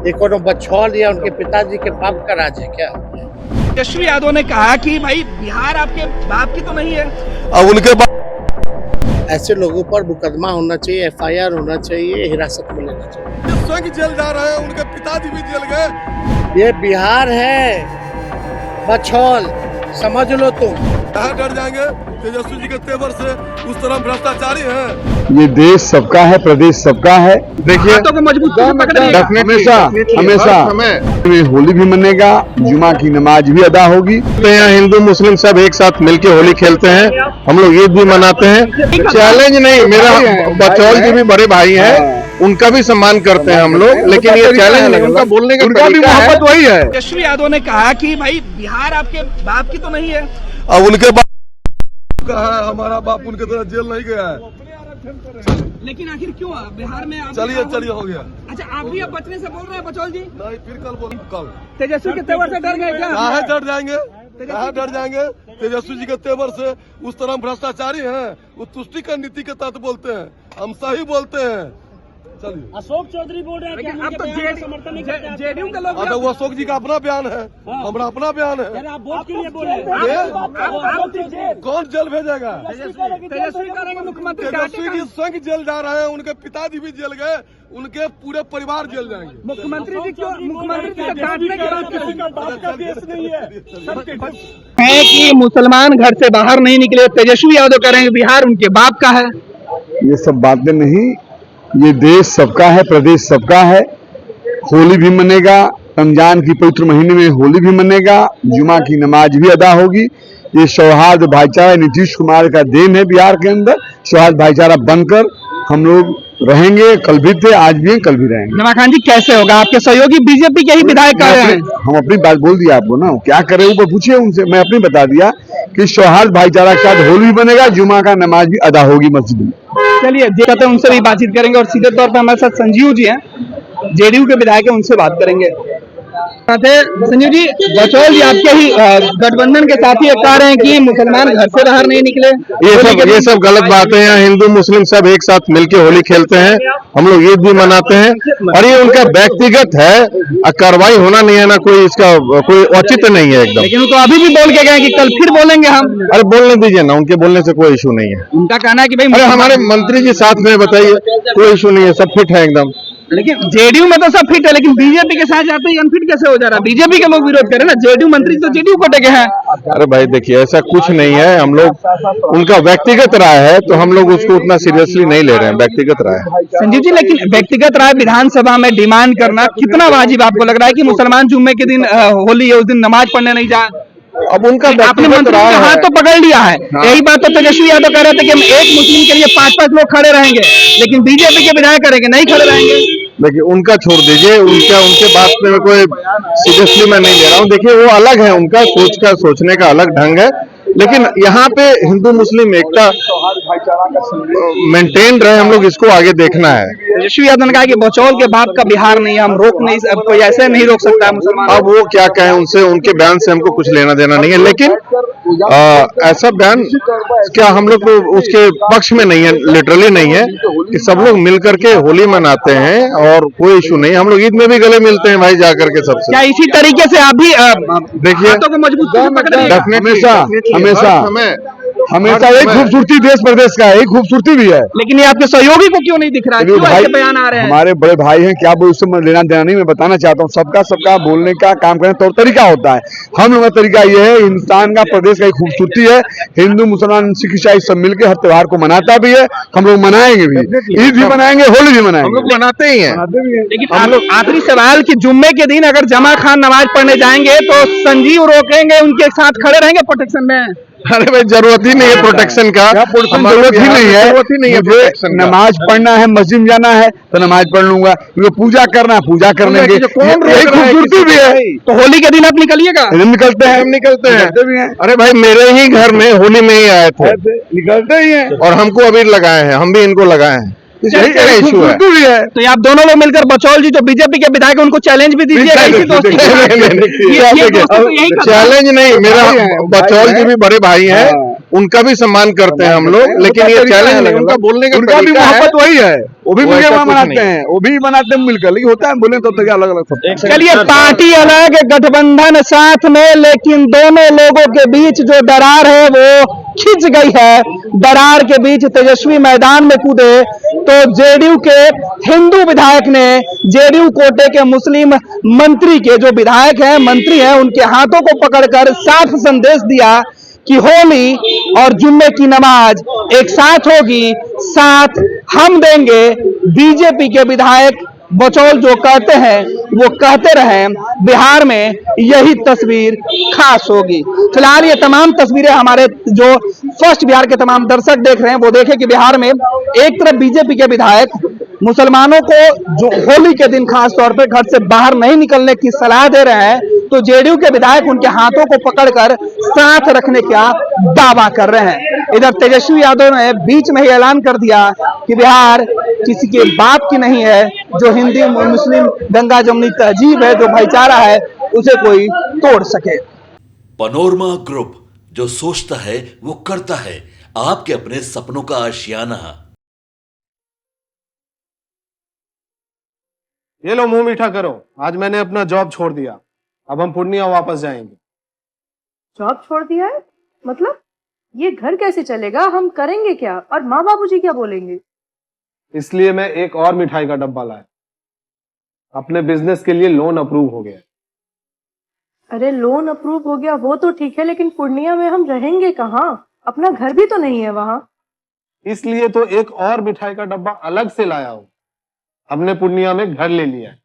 ये कोनो बछौल या उनके पिताजी के बाप का राज है क्या? तेजस्वी यादव ने कहा कि भाई बिहार आपके बाप की तो नहीं है। अब उनके ऐसे लोगों पर मुकदमा होना चाहिए, FIR होना चाहिए, हिरासत में लेना चाहिए। स्वयं जेल जा रहे हैं, उनके पिताजी भी जेल गए। ये बिहार है, बछौल समझ लो तुम। कहाँ डर जाएंगे तेजस्वी जी के तेवर से? उस तरह भ्रष्टाचारी हैं। ये देश सबका है, प्रदेश सबका है। देखिए हाथों को मजबूती से पकड़िएगा। हमेशा होली भी मनेगा, जुमा की नमाज भी अदा होगी। तो यहाँ हिंदू मुस्लिम सब एक साथ मिलके होली खेलते हैं, हम लोग ईद भी मनाते हैं। चैलेंज नहीं, मेरा बचौल जी भी बड़े भाई हैं, उनका भी सम्मान करते हैं हम लोग, लेकिन ये चैलेंज नहीं, उनका बोलने का तरीका है। वही है। तेजस्वी यादव ने कहा कि भाई बिहार आपके बाप की तो नहीं है। अब उनके बाप कहा है, हमारा बाप उनके तरह जेल नहीं गया है। लेकिन आखिर क्यों बिहार में चलिए हो गया। अच्छा, आप भी अब बचने से बोल रहे हैं बचौल जी? नहीं, फिर कल बोल कल तेजस्वी के तेवर से डर गए क्या? कहाँ डर जाएंगे? कहाँ डर जाएंगे? तेजस्वी जी के तेवर से उस तरह भ्रष्टाचारी हैं, वो तुष्टिकरण नीति के तहत बोलते हैं, हम सही बोलते हैं। चलिए, अशोक चौधरी बोल रहे हैं कि अब तो जेडीयू के लोग तो वो अशोक जी का अपना बयान है, हमारा अपना बयान है। आप वोट के लिए बोले। कौन जेल भेजेगा? तेजस्वी करेंगे मुख्यमंत्री तेजस्वी जी स्वयं जेल जा रहे हैं, उनके पिताजी भी जेल गए, उनके पूरे परिवार जेल जाएंगे। मुख्यमंत्री जी क्यों मुख्यमंत्री जी को काटने की बात किसी का बाप का देश नहीं है। है कि मुसलमान घर से बाहर नहीं निकले, तेजस्वी यादव करेंगे बिहार उनके बाप का है। ये सब बातें नहीं, ये देश सबका है, प्रदेश सबका है। होली भी मनेगा, रमजान की पवित्र महीने में होली भी मनेगा, जुमा की नमाज भी अदा होगी। ये सौहार्द भाईचारा नीतीश कुमार का देन है। बिहार के अंदर सौहार्द भाईचारा बनकर हम लोग रहेंगे। कल भी थे, आज भी हैं, कल भी रहेंगे। नमा खान जी, कैसे होगा? आपके सहयोगी बीजेपी के ही विधायक कह रहे हैं। हम अपनी बात बोल दिया आपको ना, क्या करे ऊपर पूछिए उनसे। मैं अपनी बता दिया कि सौहार्द भाईचारा के साथ होली भी बनेगा, जुमा का नमाज भी अदा होगी मस्जिद में। चलिए, कहते हैं उनसे भी बातचीत करेंगे और सीधे तौर पर हमारे साथ संजीव जी हैं, जेडीयू के विधायक हैं, उनसे बात करेंगे। संजीव जी, बचौल जी आपके ही गठबंधन के साथी कह रहे हैं कि मुसलमान घर से बाहर नहीं निकले। ये सब गलत बातें हैं। हिंदू मुस्लिम सब एक साथ मिलके होली खेलते हैं, हम लोग ईद भी मनाते हैं, और ये उनका व्यक्तिगत है, कार्रवाई होना नहीं है ना, कोई इसका कोई औचित्य नहीं है एकदम। लेकिन वो तो अभी भी बोल के गए कि कल फिर बोलेंगे हम। अरे बोलने दीजिए ना, उनके बोलने से कोई इशू नहीं है। उनका कहना है कि भाई अरे हमारे मंत्री जी साथ में, बताइए, कोई इशू नहीं है, सब फिट है एकदम। लेकिन जेडीयू में तो सब फिट है, लेकिन बीजेपी के साथ जाते ही अनफिट कैसे हो जा रहा है? बीजेपी के लोग विरोध करें ना, जेडीयू मंत्री तो जेडीयू को टेके हैं। अरे भाई देखिए, ऐसा कुछ नहीं है, हम लोग उनका व्यक्तिगत राय है, तो हम लोग उसको उतना सीरियसली नहीं ले रहे हैं, व्यक्तिगत राय है। संजीव जी, लेकिन व्यक्तिगत राय विधानसभा में डिमांड करना कितना वाजिब आपको लग रहा है कि मुसलमान जुम्मे के दिन होली है, उस दिन नमाज पढ़ने नहीं जाए? अब उनका आपने मंत्री का हाथ तो पकड़ लिया है। यही बात तो तेजस्वी यादव कह रहे थे कि हम एक मुस्लिम के लिए 5-5 लोग खड़े रहेंगे, लेकिन बीजेपी के विधायक करेंगे नहीं खड़े रहेंगे। देखिए, उनका छोड़ दीजिए, उनके बात में कोई सीरियसली मैं नहीं ले रहा हूँ। देखिए, वो अलग है, उनका सोचने का अलग ढंग है, लेकिन यहाँ पे हिंदू मुस्लिम एकता मेंटेन रहे, हम लोग इसको आगे देखना है। तेजस्वी यादव ने कहा कि बचौल के बाप का बिहार नहीं है, हम रोक नहीं, कोई ऐसे नहीं रोक सकता है मुसलमान। अब वो क्या कहें, उनसे उनके बयान से हमको कुछ लेना देना नहीं है, लेकिन ऐसा बयान क्या हम लोग उसके पक्ष में नहीं है, लिटरली नहीं है, कि सब लोग मिल करके होली मनाते हैं और कोई इशू नहीं। हम लोग ईद में भी गले मिलते हैं भाई, जाकर के सबसे। क्या इसी तरीके से आप भी देखिए, हमेशा एक खूबसूरती देश प्रदेश का है, एक खूबसूरती भी है। लेकिन ये आपके सहयोगी को क्यों नहीं दिख रहा है? क्यों ऐसे बयान आ रहे हैं? हमारे बड़े भाई हैं, क्या वो उससे लेना देना नहीं। मैं बताना चाहता हूँ, सबका बोलने का, काम करने का तौर तरीका होता है। हम लोगों का तरीका ये है, हिंदुस्तान का, प्रदेश का एक खूबसूरती है। हिंदू मुसलमान सिख ईसाई सब मिलकर हर त्योहार को मनाता भी है, हम लोग मनाएंगे भी, ईद भी मनाएंगे, होली भी मनाएंगे, हम लोग मनाते ही हैं। लेकिन हम लोग आखिरी सवाल कि जुम्मे के दिन अगर जमा खान नमाज पढ़ने जाएंगे तो संजीव रोकेंगे, उनके साथ खड़े रहेंगे प्रोटेक्शन में? अरे भाई, जरूरत ही नहीं है प्रोटेक्शन का, जरूरत ही नहीं है। मुझे नमाज पढ़ना है, मस्जिद में जाना है तो नमाज पढ़ लूंगा, क्योंकि पूजा करना है, पूजा कर लेंगे, यही खूबसूरती भी है। तो होली के दिन आप निकलिएगा? निकलते हैं, हम निकलते हैं। अरे भाई, मेरे ही घर में होली में ही आए थे, निकलते ही हैं, और हमको अभी लगाए हैं, हम भी इनको लगाए हैं। यही इशू है। तो आप दोनों लोग मिलकर बचौल जी जो बीजेपी के विधायक उनको चैलेंज भी दीजिएगा इसी दोस्ती के। चैलेंज नहीं, मेरा बचौल जी भी बड़े भाई हैं, उनका भी सम्मान करते हैं हम लोग, लेकिन उनका ये तरीका चैलेंज नहीं, अलग उनका अलग। बोलने का उनका भी तरीका है। मोहब्बत वही है, वो भी वो मिलकर ऐसा कुछ मनाते नहीं। हैं, वो भी मनाते हैं मिलकर, लेकिन होता है बोले तो अलग अलग सब। चलिए, पार्टी अलग, गठबंधन साथ में, लेकिन दोनों लोगों के बीच जो दरार है वो खिंच गई है। दरार के बीच तेजस्वी मैदान में कूदे तो जेडीयू के हिंदू विधायक ने जेडीयू कोटे के मुस्लिम मंत्री के जो विधायक हैं, मंत्री हैं, उनके हाथों को पकड़कर साफ संदेश दिया कि होली और जुम्मे की नमाज एक साथ होगी, साथ हम देंगे। बीजेपी के विधायक बचौल जो कहते हैं वो कहते रहें, बिहार में यही तस्वीर खास होगी। फिलहाल ये तमाम तस्वीरें हमारे जो फर्स्ट बिहार के तमाम दर्शक देख रहे हैं वो देखें कि बिहार में एक तरफ बीजेपी के विधायक मुसलमानों को जो होली के दिन खास तौर पर घर से बाहर नहीं निकलने की सलाह दे रहे हैं, तो जेडीयू के विधायक उनके हाथों को पकड़कर साथ रखने का दावा कर रहे हैं। इधर तेजस्वी यादव ने बीच में ही ऐलान कर दिया कि बिहार किसी के बाप की नहीं है, जो हिंदू मुस्लिम गंगा जमुनी तहजीब है, जो भाईचारा है, उसे कोई तोड़ सके। पनोरमा ग्रुप, जो सोचता है वो करता है, आपके अपने सपनों का आशियाना। ये लो मुंह मीठा करो, आज मैंने अपना जॉब छोड़ दिया, अब हम पूर्णिया वापस जाएंगे। जॉब छोड़ दिया है? मतलब ये घर कैसे चलेगा? हम करेंगे क्या? और माँ बाबूजी क्या बोलेंगे? इसलिए मैं एक और मिठाई का डब्बा लाया, अपने बिजनेस के लिए लोन अप्रूव हो गया। अरे लोन अप्रूव हो गया वो तो ठीक है, लेकिन पूर्णिया में हम रहेंगे कहाँ? अपना घर भी तो नहीं है वहां। इसलिए तो एक और मिठाई का डब्बा अलग से लाया हूं। हमने पूर्णिया में घर ले लिया है,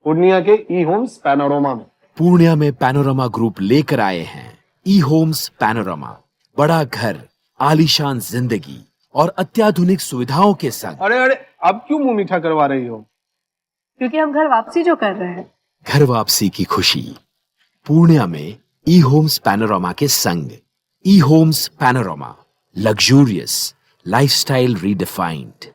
पूर्णिया के ई होम्स पैनोरमा में। पूर्णिया में पैनोरमा ग्रुप लेकर आए हैं ई होम्स पैनोरमा। बड़ा घर, आलीशान जिंदगी और अत्याधुनिक सुविधाओं के संग। अरे अरे, अब क्यों मुंह मीठा करवा रही हो? क्योंकि हम घर वापसी जो कर रहे हैं। घर वापसी की खुशी पूर्णिया में ई होम्स पैनोरमा के संग। ई Homes Panorama, luxurious lifestyle redefined.